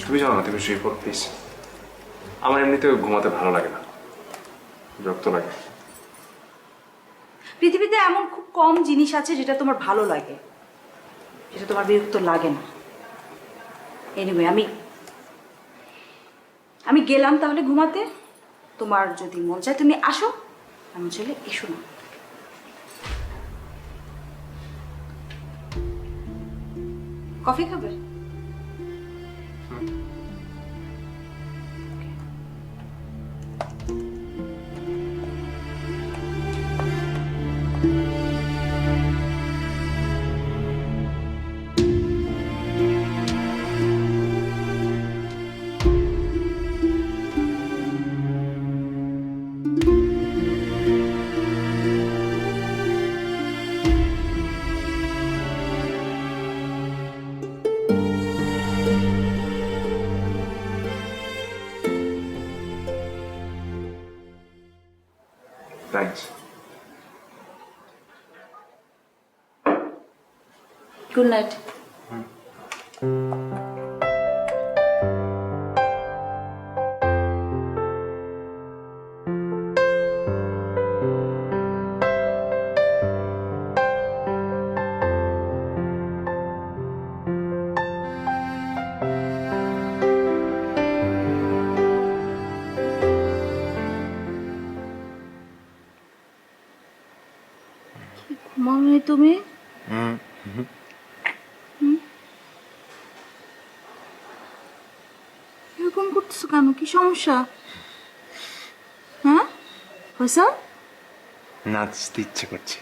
তুমি জানো না, তুমি শুয়ে পড়ো প্লিজ। আমার এমনিতে ঘুমাতে ভালো লাগে না, বিরক্ত লাগে। পৃথিবীতে এমন খুব কম জিনিস আছে যেটা তোমার ভালো লাগে, যেটা তোমার বিরক্ত লাগে না। এনিওয়ে আমি গেলাম তাহলে ঘুমাতে। তোমার যদি মন চায় তুমি আসো, আমি চলে এসো না। কফি খাবে? থ্যাঙ্কস। Good night. মামি তুমি এরকম করতেছো কেন? কি সমস্যা? হ্যাঁ হয়েছে? নাচতে ইচ্ছে করছে,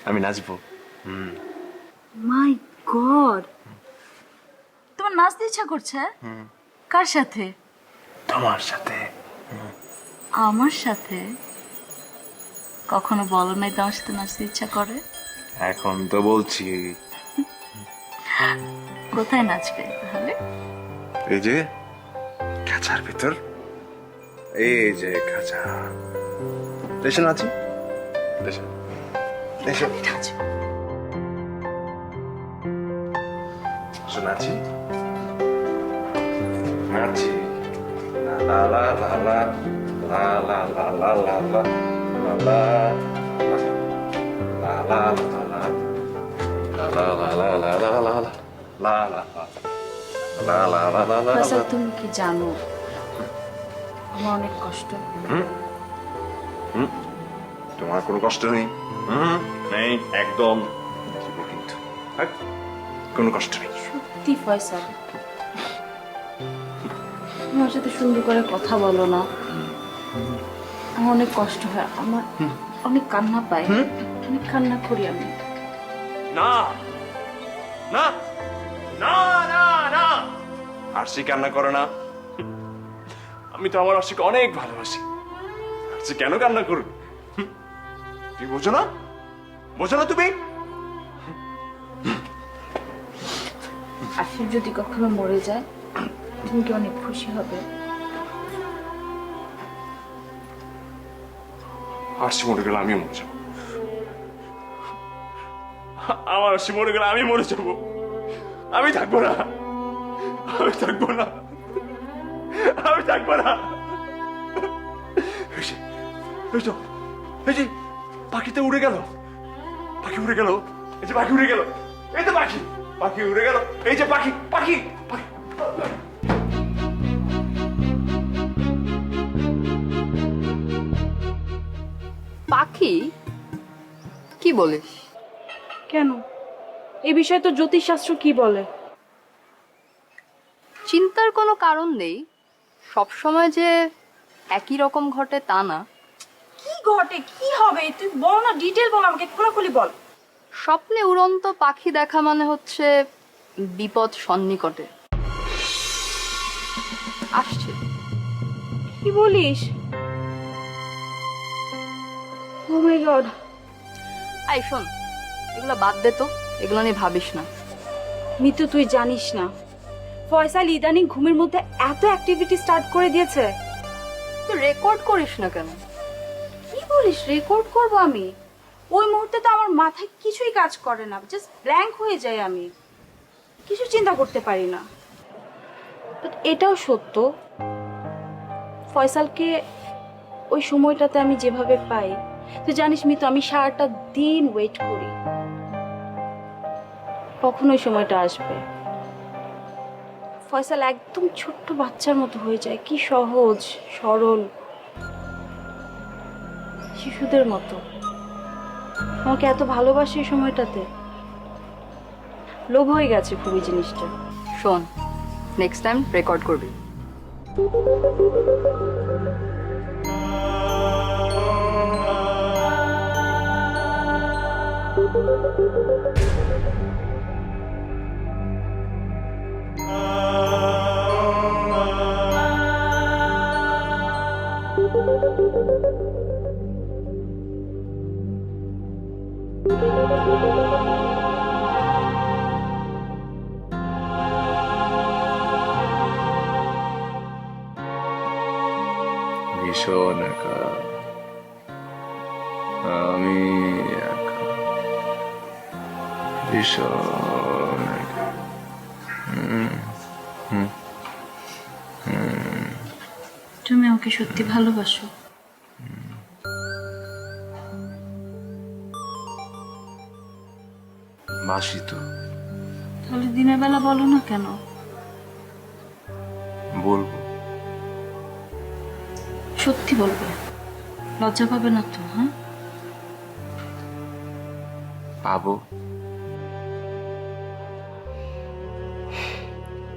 আমি নাচবো। মাই গড, তোমার নাচতে ইচ্ছা করছে? কার সাথে? তোমার সাথে। আমার সাথে? কখনো বলো নাই তোমার সাথে নাচতে ইচ্ছা করে? এখন তো বলছি। কোথায় নাচবে তাহলে? এই যে খাঁচার ভিতর, এই যে খাঁচা। দেশে নাচি, দেশে দেশে নাচি, নাচি নাচি, লা লা লা লা লা লা লা লা লা লা লা লা লা লা ফয়সাল, তুমি কি জানো আমার অনেক কষ্ট? তোমার কোনো কষ্ট নেই? নেই, একদম কিন্তু কোনো কষ্ট নেই। সত্যি ফয়সাল, আমার সাথে সুন্দর করে কথা বলো না, আমার অনেক কষ্ট হয়, আমার অনেক কান্না পায়, অনেক কান্না করি আমি। না না না না না, আরশি কান্না করে না। আমি তো আমার আশিকে অনেক ভালোবাসি। আরশি কেন কান্না করবে? তুই বোঝো না, বোঝো না তুমি? আশির যদি কখনো মরে যায় তুমি কি অনেক খুশি হবে? আরশি মরে গেলে আমিও মরে যাবো। আমার আরশি মরে গেলে আমি মরে যাবো। আমি থাকবো না, আমি থাকবো না, আমি থাকবো না। এই তো, এই যে পাখিতে উড়ে গেল, পাখি উড়ে গেল, এই যে পাখি উড়ে গেল, এই তো পাখি, পাখি উড়ে গেল, এই যে পাখি, পাখি পাখি। পাখি? কি বলিস? কেন? এই বিষয়ে তো জ্যোতিষশাস্ত্র কি বলে? চিন্তার কোনো কারণ নেই, সবসময় যে একই রকম ঘটে তা না। কি ঘটে, কি হবে তুই বল না, ডিটেল বল আমাকে, খোলাখুলি বল। স্বপ্নে উড়ন্ত পাখি দেখা মানে হচ্ছে বিপদ সন্নিকটে আসছে। কি বলিস? ও মাই গড! আই শোন, এগুলো বাদ দে তো, এগুলো নিয়ে ভাবিস না। মিতু, তুই জানিস না ফয়সাল ইদানিং ঘুমের মধ্যে এত অ্যাক্টিভিটি স্টার্ট করে দিয়েছে। তুই রেকর্ড করিস না কেন? কি বলিস রেকর্ড করব আমি? ওই মুহূর্তে তো আমার মাথায় কিছুই কাজ করে না, জাস্ট ব্ল্যাঙ্ক হয়ে যায়, আমি কিছু চিন্তা করতে পারি না। But এটাও সত্য, ফয়সালকে ওই সময়টাতে আমি যেভাবে পাই, তুই জানিস মিতু, আমি সারাটা দিন ওয়েট করি কখন ওই সময়টা আসবে। ফয়সাল একদম ছোট্ট বাচ্চার মতো হয়ে যায়, কি সহজ সরল, শিশুদের মতো আমাকে এত ভালোবাসে এই সময়টাতে। লোভ হয়ে গেছে খুবই জিনিসটা। শোন, নেক্সট টাইম রেকর্ড করবি। ভীষণ একা, আমি একা, ভীষণ একা। তুমি আমাকে সত্যি ভালোবাসো? বাসি তো। তাহলে দিনের বেলা বলো না কেন? বলবো। সত্যি বলবে, লজ্জা পাবে না তো? হ্যাঁ, পাবো।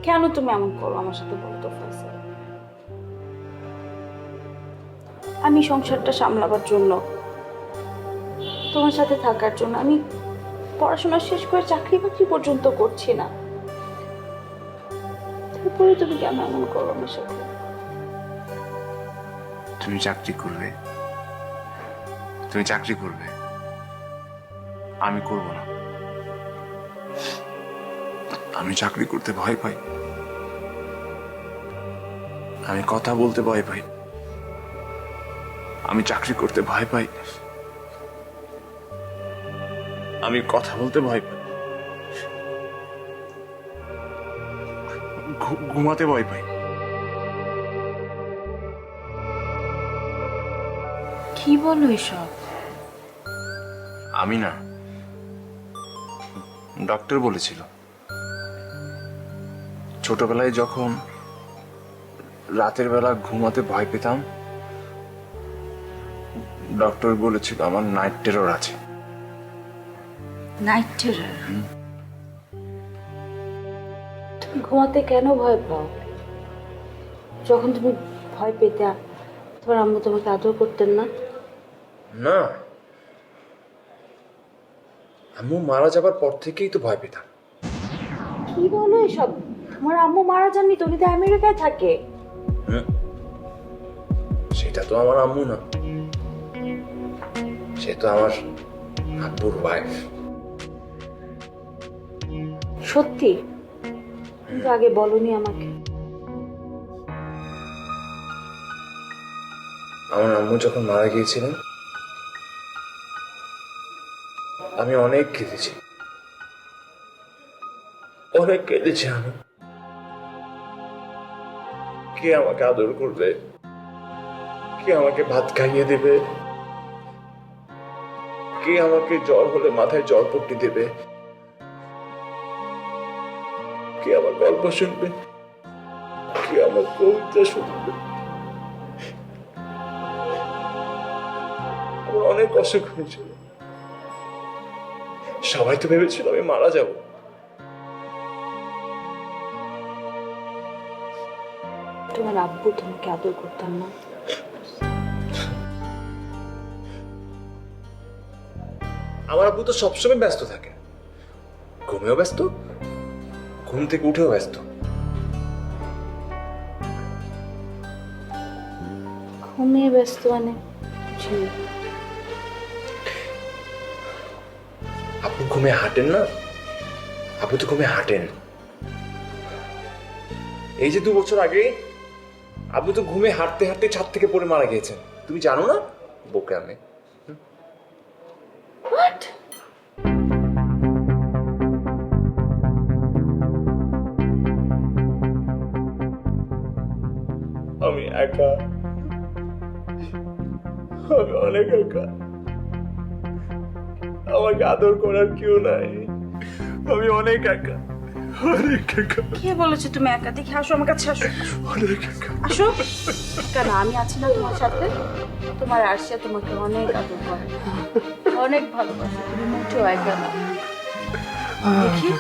কেন তুমি এমন করো আমার সাথে বলতো ফয়সাল? আমি সংসারটা সামলাবার জন্য, তোমার সাথে থাকার জন্য আমি পড়াশোনা শেষ করে চাকরি বাকরি পর্যন্ত করছি না, তারপরে তুমি কেন এমন করো আমার সাথে? তুমি চাকরি করবে, তুমি চাকরি করবে, আমি করব না। আমি চাকরি করতে ভয় পাই, আমি কথা বলতে ভয় পাই, আমি চাকরি করতে ভয় পাই, আমি কথা বলতে ভয় পাই, ঘুমাতে ভয় পাই। কি বলো এসব? আমি না, ডক্টর বলেছিল ছোটবেলায় যখন রাতের বেলা ঘুমাতে ভয় পেতাম, ডক্টর বলেছিল আমার নাইট টেরর আছে। Night terror? তুমি ঘুমাতে কেন ভয় পাও? যখন তুমি ভয় পেতে তোমার আম্মু তোমাকে আদর করতেন না? না, আম্মু মারা যাবার পর থেকেই তো ভয় পেতাম। কি বলো এসব? তোমার আম্মু মারা যাননি তো, উনি তো আমেরিকায় থাকে। সেটা তো আমার আম্মু না, সে তো আমার আব্বুর ওয়াইফ। সত্যি? কিন্তু আগে বলনি আমাকে। আমার আম্মু যখন মারা গিয়েছিলেন আমি অনেক কেঁদেছি, অনেক কেঁদেছি আমি। কে আমাকে আদর করবে, কে আমাকে ভাত খাইয়ে দেবে, কে আমাকে জ্বর হলে মাথায় জ্বর পট্টি দেবে, কে আমার গল্প শুনবে, কে আমার কবিতা শুনবে। আমার অনেক অসুখ হয়েছিল, সবাই তো ভেবেছিল আমি মারা যাব। তোমার আব্বু তোমাকে আদর করতেন না? আমার আব্বু তো সবসময় ব্যস্ত থাকে, ঘুমেও ব্যস্ত, ঘুম থেকে উঠেও ব্যস্ত। ঘুমিয়ে ব্যস্ত মানে? বুঝিনি। আপনি ঘুমে হাঁটেন না? আপনি তো ঘুমে হাঁটেন। এই যে 2 বছর আগে আপনি তো ঘুমে হাঁটতে হাঁটতে ছাদ থেকে পড়ে মারা গিয়েছেন, তুমি জানো না? বোকা আমি। What? আমি একা, আমি অনেক একা, আমাকে আদর করার কেউ নাই, আমি অনেক একা, অনেক একা, কে বলেছে তুমি একা? দেখি আসো আমার কাছে, আসো অনেক একা। আসো। কেন, আমি আছি না তোমার সাথে? তোমার আরশিয়া তোমাকে অনেক আদর করে, অনেক ভালোবাসে, তুমি মুঠেও একা না। দেখি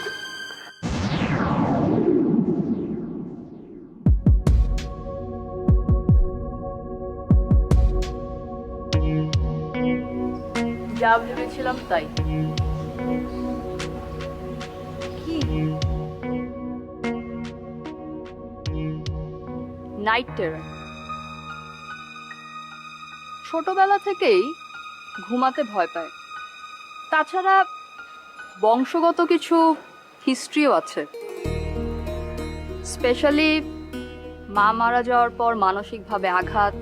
যা ভেবেছিলাম তাই। কি? Night terror. ছোটবেলা থেকেই ঘুমাতে ভয় পায়। তাছাড়া বংশগত কিছু হিস্ট্রিও আছে। স্পেশালি মা মারা যাওয়ার পর মানসিকভাবে আঘাত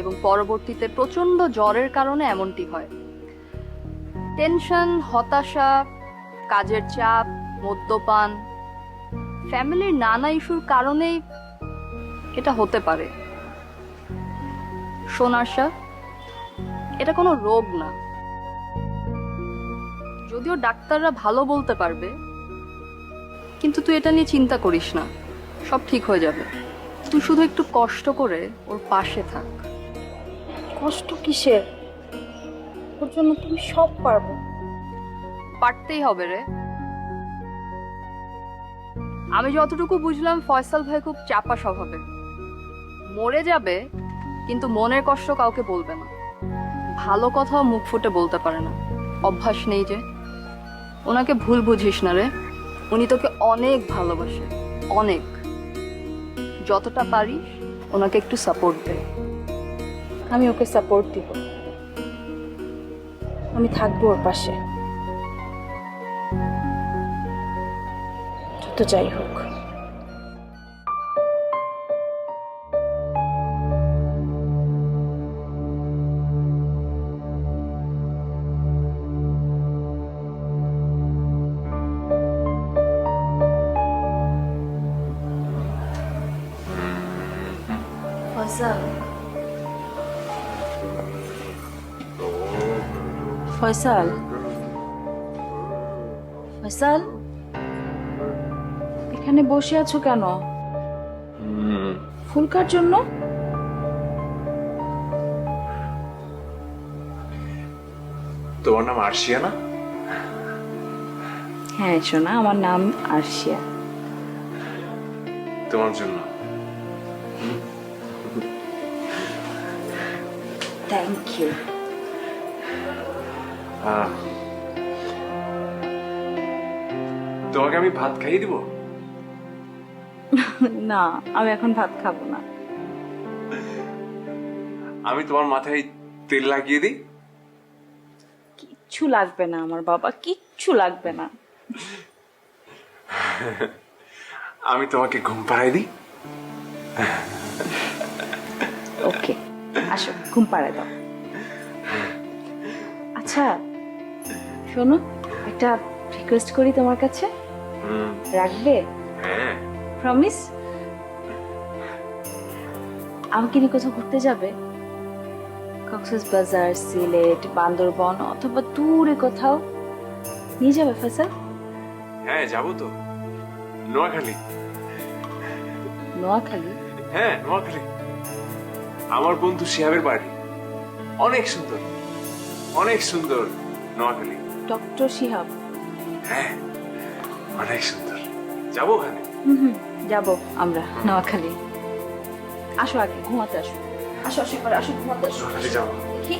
এবং পরবর্তীতে প্রচণ্ড জ্বরের কারণে এমনটি হয়। টেনশন, হতাশা, কাজের চাপ, মদ্যপান, ফ্যামিলির নানা ইস্যুর কারণেই এটা হতে পারে। সোনারশা, এটা কোনো রোগ না। যদিও ডাক্তাররা ভালো বলতে পারবে, কিন্তু তুই এটা নিয়ে চিন্তা করিস না, সব ঠিক হয়ে যাবে। তুই শুধু একটু কষ্ট করে ওর পাশে থাক। কষ্ট কিসের? ওর জন্য তুমি সব পারবো। পারতেই হবে রে। আমি যতটুকু বুঝলাম ফয়সাল ভাই খুব চাপা স্বভাবের। মরে যাবে কিন্তু মনের কষ্ট কাউকে বলবে না, ভালো কথাও মুখ ফুটে বলতে পারে না, অভ্যাস নেই যে। ওনাকে ভুল বুঝিস না রে, উনি তোকে অনেক ভালোবাসে, অনেক। যতটা পারিস ওনাকে একটু সাপোর্ট দে। আমি ওকে সাপোর্ট দিব, আমি থাকবো ওর পাশে, যত যাই হোক। ফয়সাল ফয়সাল ফয়সাল এখানে বসে আছো কেন? ফুল কার জন্য? তোমার নাম আরশিয়া না? হ্যাঁ সোনা, আমার নাম আরশিয়া। তোমার জন্য। Thank you. তোমাকে আমি ভাত খাইয়ে দিব? না, আমি এখন ভাত খাবো না। আমি তোমার মাথায় তেল লাগিয়ে দিই? কিচ্ছু লাগবে না আমার বাবা, কিচ্ছু লাগবে না। আমি তোমাকে ঘুম পাড়াই দিই? ওকে, আসো ঘুম পাড়ায় দাও। আচ্ছা শোনো, একটা রিকোয়েস্ট করি তোমার কাছে, রাখবে? হ্যাঁ। প্রমিস? আমাকে নিয়ে কোথাও ঘুরতে যাবে? কক্সবাজার, সিলেট, বান্দরবন অথবা দূরে কোথাও নিয়ে যাবে ফয়সাল? হ্যাঁ যাবো তো। নোয়াখালী। নোয়াখালী? হ্যাঁ নোয়াখালী। আমার বন্ধু শিহাবের বাড়ি অনেক সুন্দর, অনেক সুন্দর নোয়াখালী। ডক্টর শিহাব? হ্যাঁ অনেক সুন্দর, যাবো ওখানে। যাবো আমরা নোয়াখালী। আসো আগে ঘুমাতে আসো। আসো আসো করে আসো, ঘুমাতে আসো। নোয়াখালী যাবো। দেখি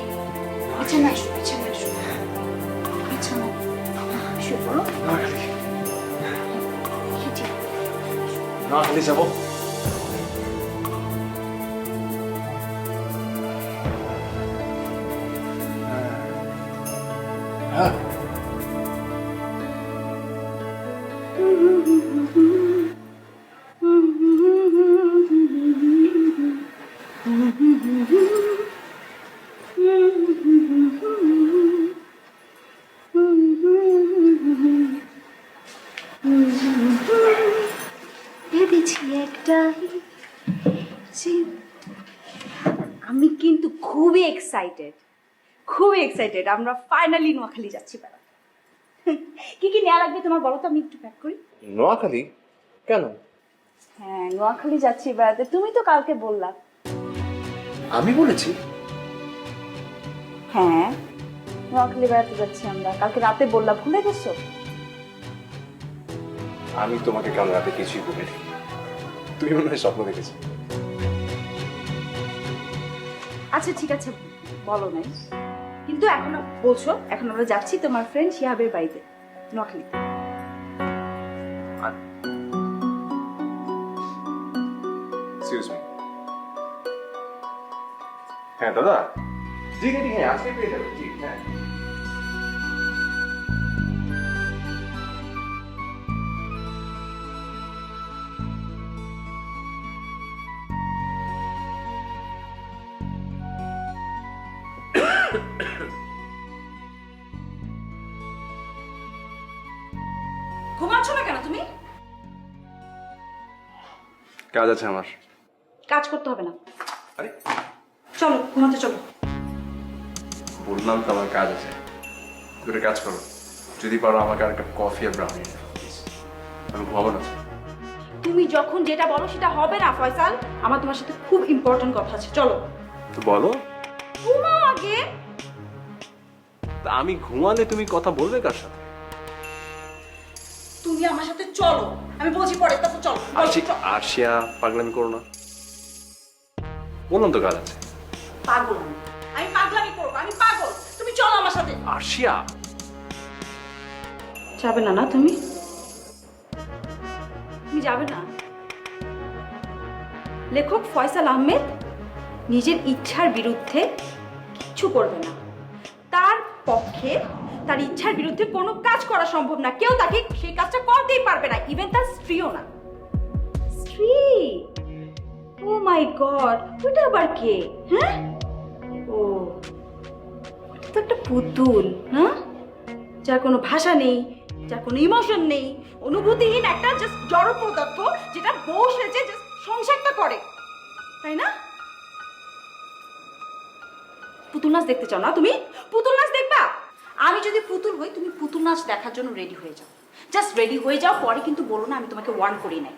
বিছানা আসো, বিছানা আসো, বিছানা শুয়ে পড়ো। নোয়াখালী, ঠিক নোয়াখালী যাবো। আমি কিন্তু খুবই এক্সাইটেড, খুবই এক্সাইটেড। আমরা ফাইনালি নোয়াখালী যাচ্ছি বেড়াতে। কি কি নেওয়া লাগবে তোমার বলো তো, আমি একটু প্যাক করি। নোয়াখালী কেন? হ্যাঁ নোয়াখালী যাচ্ছি বেড়াতে, তুমি তো কালকে বললা। আমি বলেছি? হ্যাঁ নোয়াখালী বেড়াতে যাচ্ছি আমরা, কালকে রাতে বললা, ভুলে গেছো? আমি তোমাকে কাল রাতে কিছুই বলিনি, তুমি মনে হয় স্বপ্ন দেখেছো। আচ্ছা ঠিক আছে, বলো নাই, কিন্তু এখন বলছো। এখন আমরা যাচ্ছি তোমার ফ্রেন্ড শিহাবের বাড়িতে নোয়াখালীতে। Excuse me. হ্যাঁ দাদা, জি জি হ্যাঁ আজকে পেয়ে যাবেন। জি হ্যাঁ। ঘুমাচ্ছ না কেন তুমি? কাজ আছে আমার। কাজ করতে হবে না, আরে চলো ঘুমাতে চলো। বললাম তো আমার কাজ আছে, দুটো কাজ করো। যদি পারো আমাকে আর একটা কফি আর ব্রাউনি। আমি ঘুমাবো না। তুমি যখন যেটা বলো সেটা হবে না ফয়সাল, আমার তোমার সাথে খুব ইম্পর্টেন্ট কথা আছে, চলো। তো বলো। ঘুমাও আগে। তা আমি ঘুমালে তুমি কথা বলবে কার সাথে? তুমি আমার সাথে চলো, আমি বলছি পরে, তারপর চলো। আরশিয়া পাগলামি করো না, বললাম তো কাজ আছে। পাগল আমি পাগলামি করবো? আমি পাগল? তুমি চলো আমার সাথে। আরশিয়া যাবে না? না তুমি তুমি যাবে না? লেখক ফয়সাল আহমেদ নিজের ইচ্ছার বিরুদ্ধে কিচ্ছু করবে না। তার পক্ষে তার ইচ্ছার বিরুদ্ধে কোনো কাজ করা সম্ভব না। কেউ তাকে সেই কাজটা করতেই পারবে না, ইভেন তার স্ত্রীও না। স্ত্রী? ও মাই গড, ওটা আবার কে? হ্যাঁ, ও ওটা তো একটা পুতুল, হ্যাঁ, যার কোনো ভাষা নেই, যার কোনো ইমোশন নেই, অনুভূতিহীন একটা জাস্ট জড় পদার্থ যেটা বউ সেজে জাস্ট সংসারটা করে, তাই না? পুতুল নাচ দেখতে চাও না তুমি? পুতুল নাচ দেখবা? আমি যদি পুতুল হই, তুমি পুতুল নাচ দেখার জন্য রেডি হয়ে যাও। জাস্ট রেডি হয়ে যাও, পরে কিন্তু বলো না আমি তোমাকে ওয়ার্ন করি নাই।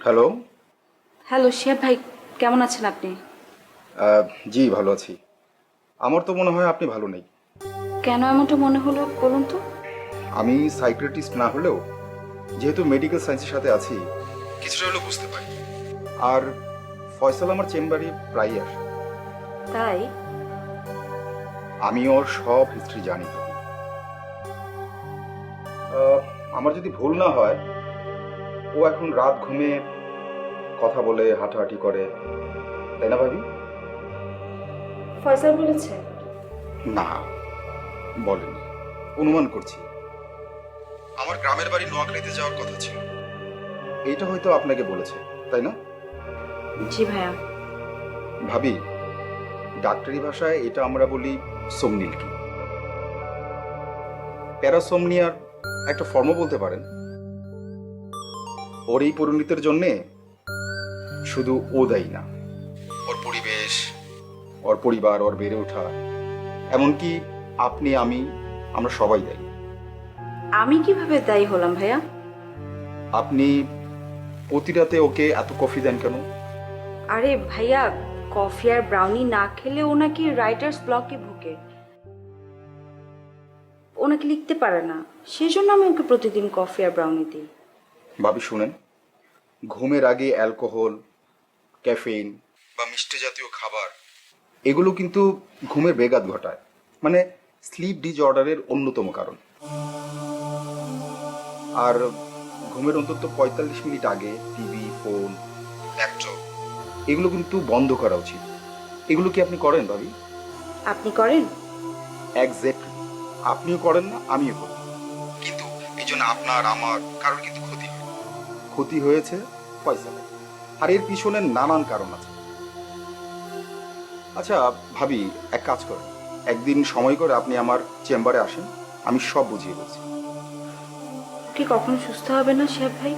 হ্যালো। হ্যালো শিহাব ভাই, কেমন আছেন আপনি? জি ভালো আছি। আমার তো মনে হয় আপনি ভালো নেই। কেন এমনটা মনে হলো বলুন তো? আমি সাইকিয়াট্রিস্ট না হলেও যেহেতু মেডিকেল সায়েন্সের সাথে আছি, কিছুটা হলেও বুঝতে পারি। আর ফয়সাল আমার চেম্বারে প্রায়ই আসে। তাই? আমি ওর সব হিস্ট্রি জানি। আমার যদি ভুল না হয়, ও এখন রাত ঘুমে কথা বলে, হাঁটাহাঁটি করে, তাই না ভাবি? ফয়সাল বলেছে? না বলেনি, অনুমান করছি। আমার গ্রামের বাড়ি নোয়াখালীতে যাওয়ার কথা ছিল, এইটা হয়তো আপনাকে বলেছে, তাই না? জি ভাইয়া। ভাবি, ডাক্তারি ভাষায় এটা আমরা বলি সোমনিলকি। প্যারাসোমনিয়ার একটা ফর্মও বলতে পারেন। ওর এই পরিণতির জন্যে শুধু ও দায়ী না, ওর পরিবেশ, ওর পরিবার, ওর বেড়ে ওঠা, এমনকি আপনি, আমরা সবাই দায়ী। আমি কিভাবে দায়ী হলাম ভাইয়া? আপনি প্রতি রাতে ওকে এত কফি দেন কেন? আরে ভাইয়া, কফি আর ব্রাউনি না খেলে ও নাকি রাইটার্স ব্লকে ভুগে, ও নাকি লিখতে পারে না, সেজন্য আমি ওকে প্রতিদিন কফি আর ব্রাউনি দিই। ভাবি শুনেন, ঘুমের আগে অ্যালকোহল, ক্যাফেইন বা মিষ্টি জাতীয় খাবার, এগুলো কিন্তু ঘুমের ব্যাঘাত ঘটায়, মানে স্লিপ ডিসঅর্ডারের অন্যতম কারণ। আর ঘুমের অন্তত 45 মিনিট আগে টিভি, ফোন, ল্যাপটপ এগুলো কিন্তু বন্ধ করা উচিত। এগুলো কি আপনি করেন ভাবি? আপনি করেন? এক্স্যাক্টলি, আপনিও করেন না, আমিও করি। কিন্তু এই জন্য আপনার, আমার কারোর কিন্তু ক্ষতি হয়েছে ফয়সালের, আর এর পিছনে নানান কারণ আছে। আচ্ছা ভাবি, এক কাজ করেন, একদিন সময় করে আপনি আমার চেম্বারে আসেন, আমি সব বুঝিয়ে বলছি। কি কখনো সুস্থ হবে না শিহাব ভাই?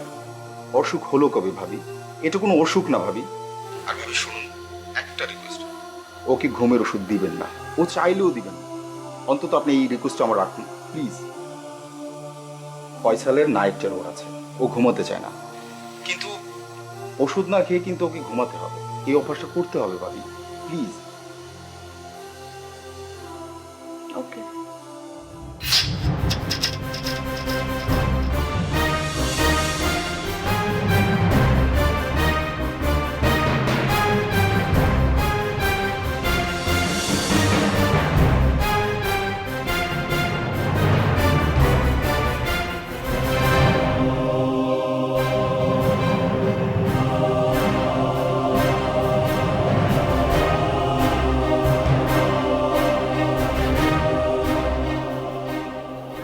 অসুখ হলো কবে ভাবি? এটা কোনো অসুখ না ভাবি। আর ভাবি শুনুন, একটা রিকোয়েস্ট, ওকে ঘুমের ওষুধ দিবেন না, ও চাইলেও দিবেন না। অন্তত আপনি এই রিকোয়েস্টটা আমার রাখুন প্লিজ। ফয়সালের নাইট টেরর আছে, ও ঘুমাতে চায় না, কিন্তু ওষুধ না খেয়ে কিন্তু ওকে ঘুমাতে হবে, এই অভ্যাসটা করতে হবে ভাবি প্লিজ। ওকে।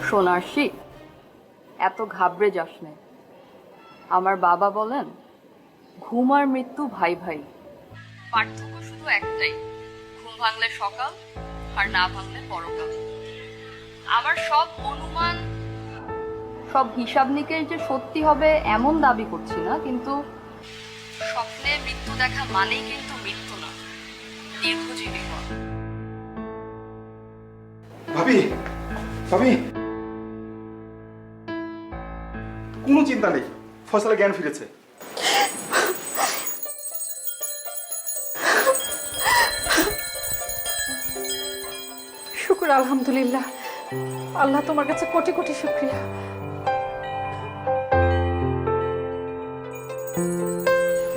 সোনার্ষি, এত ঘাবড়ে যাস না। আমার বাবা বলেন, ঘুম আর মৃত্যু ভাই ভাই, পার্থক্য শুধু একটাই, ঘুম ভাঙলে সকাল আর না ভাঙলে পরকাল। আমার সব অনুমান, সব হিসাব নিকেশ যে সত্যি হবে এমন দাবি করছি না, কিন্তু স্বপ্নে মৃত্যু দেখা মানেই কিন্তু মৃত্যু না, দীর্ঘজীবী হওয়া। ভাবি, ভাবি, কোনো চিন্তা নেই, ফয়সালের জ্ঞান ফিরেছে। শুকুর আলহামদুলিল্লাহ, আল্লাহ তোমার কাছে কোটি কোটি শুকরিয়া।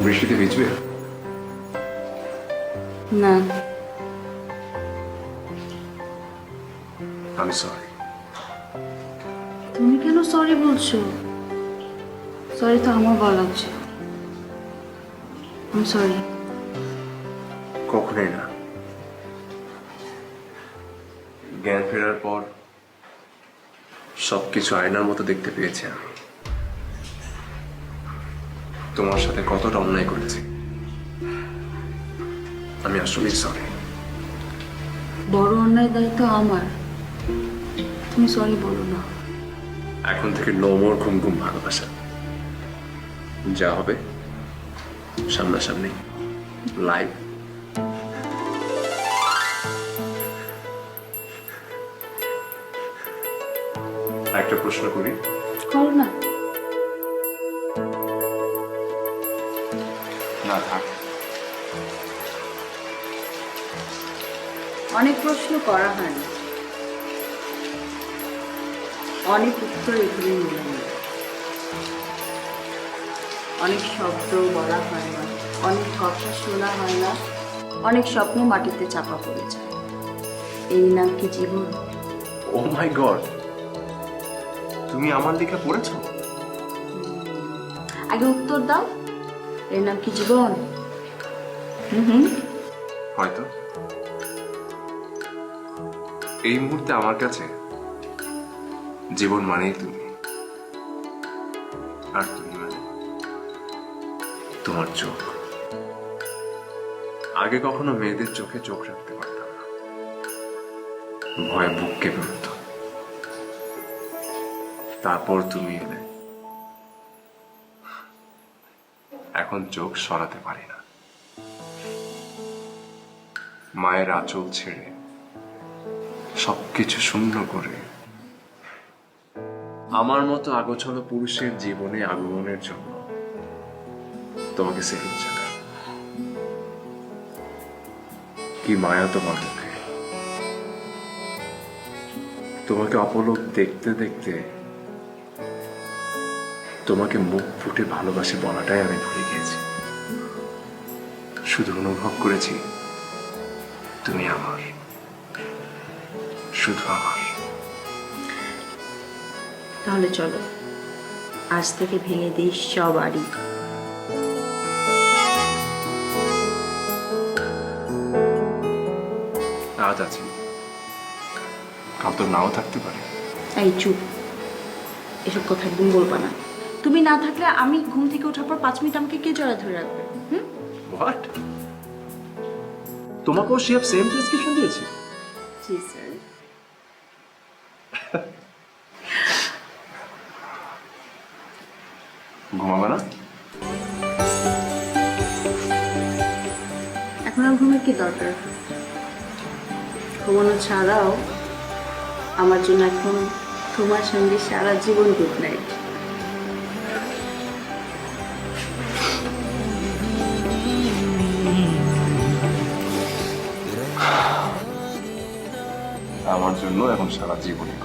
বৃষ্টিতে ভিজবে? না, আমি সরি। তুমি কেন সরি বলছো? সরি তো আমার বলা উচিত। আমি সরি। কখনোই না। জ্ঞান ফেরার পর সবকিছু আয়নার মতো দেখতে পেয়েছি আমি। তোমার সাথে কতটা অন্যায় করেছি। আমি আসলেই সরি। বড় অন্যায় দায়িত্ব আমার, তুমি সরি বলো না। এখন থেকে নো মোর ঘুম ঘুম ভালোবাসা। যা হবে সামনাসামনি, লাইভ। একটা প্রশ্ন করি? করো না। না থাক। অনেক প্রশ্ন করা হয় না, অনেক উত্তর এগুলি মেলে না, অনেক শব্দ বলা হয় না, অনেক কথা শোনা হয় না, অনেক স্বপ্ন মাটিতে চাপা পড়ে যায়। এই নাম কি জীবন? ও মাই গড, তুমি আমার লেখা পড়েছো? আগে উত্তর দাও, এর নাম কি জীবন? হুম, হয়তো এই মুহূর্তে আমার কাছে জীবন মানেই তুমি, আর তুমি মানে তোমার চোখ। আগে কখনো মেয়েদের চোখে চোখ রাখতে পারতাম না, ভয়ে বুক কেঁপে উঠত। তারপর তুমি এলে, এখন চোখ সরাতে পারি না। মায়ের আঁচল ছেড়ে সবকিছু শূন্য করে আমার মতো আগোছালো পুরুষের জীবনে আগমনের জন্য তোমাকে সেলুট জানাই। কি মায়া তোমার মুখে। তোমাকে অপলক দেখতে দেখতে তোমাকে মুখ ফুটে ভালোবাসি বলাটাই আমি ভুলে গিয়েছি। শুধু অনুভব করেছি তুমি আমার, শুধু আমার। তাহলে চলো আজ থেকে ভেঙে দিই সব আড়ি। আজ আছি, কাল তো নাও থাকতে পারে। এই চুপ, এসব কথা একদম বলবা না। তুমি না থাকলে আমি ঘুম থেকে ওঠার পর 5 মিনিট আমাকে কে জড়া ধরে রাখবে? হোয়াট? তোমাকেও শেফ সেম প্রেসক্রিপশন দিয়েছি? জি স্যার। ঘুমাবে না? এখন আর ঘুমের কি দরকার? ঘুমানো ছাড়াও আমার জন্য এখন তোমার সঙ্গে সারা জীবন গুড নাইট। আমার জন্য এখন সারা জীবনই